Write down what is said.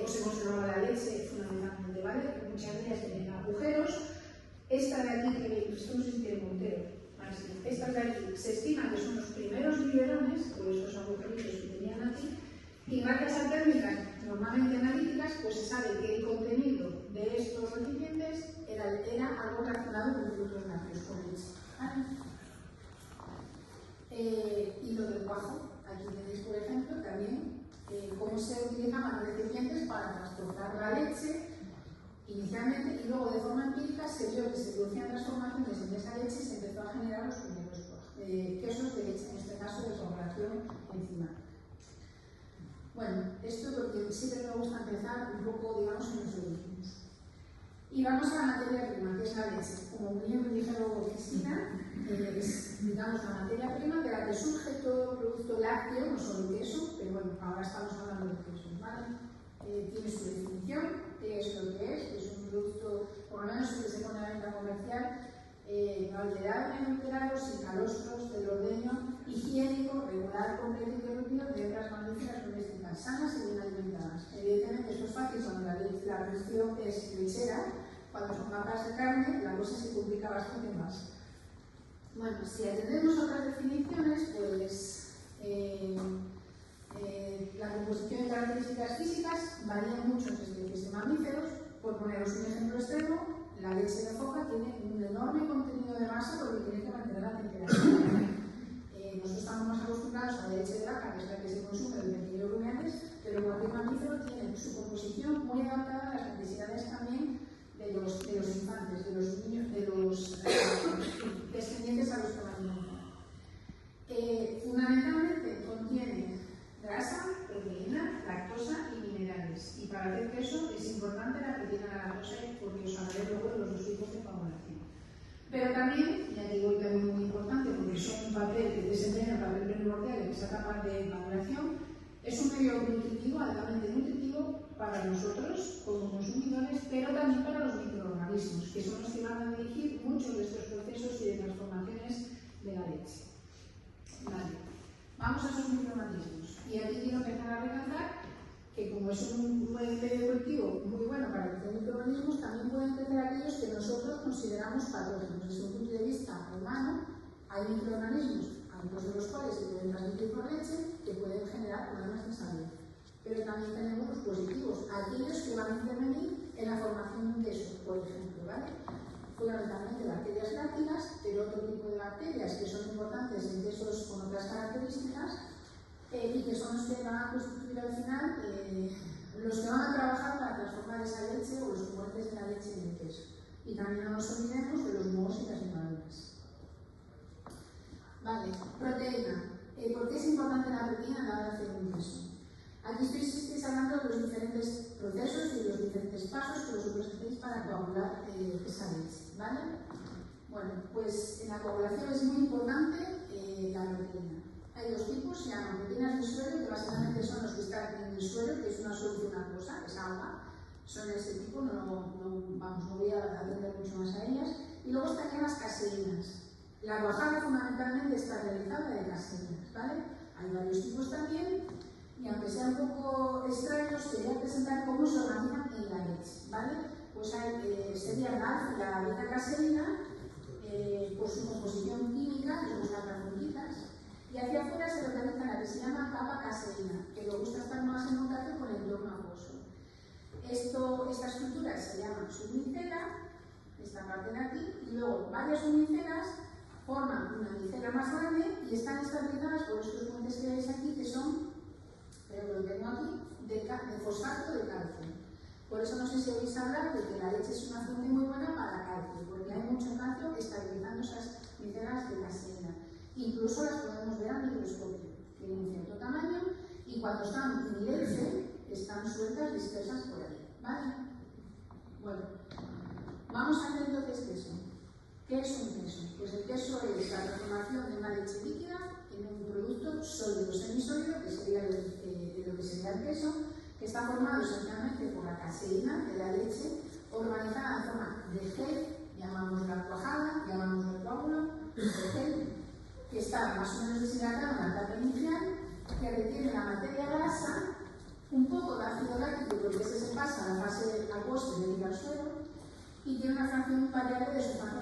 o se conservaba la leche fundamentalmente, ¿vale? Muchas de ellas tienen agujeros. Esta de aquí, que esto no sé si tiene puntero, estas de aquí se estima que son los primeros biberones, por estos agujeritos que tenían aquí, y gracias a técnicas normalmente analíticas, pues se sabe que el contenido de estos recipientes era algo relacionado con productos lácteos, con leche. ¿Vale? Y lo del cuajo, aquí tenéis por ejemplo también cómo se utilizaban los recipientes para transportar la leche inicialmente, y luego de forma empírica se vio que se producían transformaciones en esa leche y se empezó a generar los primeros quesos de leche, en este caso de coagulación enzimática. Bueno, esto es lo que sí que me gusta empezar un poco, digamos, en los orígenes. Y vamos a la materia prima, que es la leche. Como muy bien me dijeron Cristina, es, digamos, la materia prima de la que surge todo producto lácteo, no solo queso, pero bueno, ahora estamos hablando de queso, ¿vale? Tiene su definición, qué es lo que es un producto, por lo menos el que se pone a la venta comercial, no alterado ni adulterado, sin calostros, del ordeño, higiénico, regular, completo y interrumpido de hembras mamíferas domésticas, sanas y bien alimentadas. Evidentemente esto es fácil cuando la cuestión es lechera, cuando son vacas de carne la cosa se complica bastante más. Bueno, si atendemos otras definiciones, pues la composición y características físicas varían mucho entre especies de mamíferos. Por poneros un ejemplo extremo, la leche de foca tiene un enorme contenido de masa porque tiene que mantener la temperatura. Nosotros estamos más acostumbrados a la leche de vaca, que es la que se consume de pequeños rumiantes, pero cualquier mamífero tiene su composición muy adaptada a las necesidades también de los infantes, de los niños, de los descendientes a los que van a alimentar. Fundamentalmente contiene grasa, proteína, lactosa y minerales. Y para hacer queso es importante la proteína de la lactosa porque os hablaré luego de los dos tipos de coagulación. Pero también, y aquí voy también muy importante porque son un papel que desempeña un papel primordial en esa etapa de maduración, es un medio nutritivo, altamente nutritivo para nosotros como consumidores, pero también para los microorganismos, que son los que van a dirigir muchos de estos procesos y de transformaciones de la leche. Vale. Vamos a esos microorganismos. Y aquí quiero empezar a recalcar que como es un medio cultivo muy bueno para crecer microorganismos, también pueden crecer aquellos que nosotros consideramos patógenos. Desde un punto de vista humano, hay microorganismos, algunos de los cuales se pueden transmitir por leche, que pueden generar problemas de salud. Pero también tenemos los positivos, aquellos que van a intervenir en la formación de un queso, por ejemplo, ¿vale? Fundamentalmente bacterias lácticas, pero otro tipo de bacterias que son importantes en quesos con otras características y que son los que van a constituir al final los que van a trabajar para transformar esa leche o los componentes de la leche en el queso. Y también no nos olvidemos de los mohos y las levaduras. Vale, proteína. ¿Por qué es importante la proteína a la hora de hacer un queso? Aquí estáis hablando de los diferentes procesos y de los diferentes pasos que vosotros hacéis para coagular esa leche, ¿vale? Bueno, pues en la coagulación es muy importante la proteína. Hay dos tipos, se llaman proteínas de suelo, que básicamente son los que están en el suelo, que es una solución acuosa, que es agua. Son de este tipo, no voy a atender mucho más a ellas. Y luego están las caseínas. La cuajada fundamentalmente está realizada de caseínas, ¿vale? Hay varios tipos también. Y aunque sea un poco extraño, os quería presentar cómo se organizan en la leche, ¿vale? Pues sería la beta-caseína, por su composición química, que son las catrafunditas, y hacia afuera se localiza la que se llama capa caseína, que le gusta estar más en contacto con el entorno acuoso. Esta estructura se llama submicela, esta parte de aquí, y luego varias submicelas forman una micela más grande y están estabilizadas por estos puentes que veis aquí, que son, pero lo tengo aquí, de fosfato de calcio. Por eso no sé si oís hablar de que la leche es una fuente muy buena para calcio, porque hay mucho calcio estabilizando esas micelas de caseína. Incluso las podemos ver al microscopio, tienen un cierto tamaño y cuando están en leche están sueltas, dispersas por ahí, ¿vale? Bueno, vamos a ver entonces queso. ¿Qué es un queso? Pues el queso es la transformación de una leche líquida en un producto sólido semisólido, que sería lo que sería el queso, que está formado esencialmente por la caseína de la leche, organizada en forma de gel, llamamos la cuajada, llamamos el coágulo, de gel, que está más o menos deshidratado en la etapa inicial, que retiene la materia grasa, un poco de ácido láctico porque suero y tiene una fracción variable de sulfato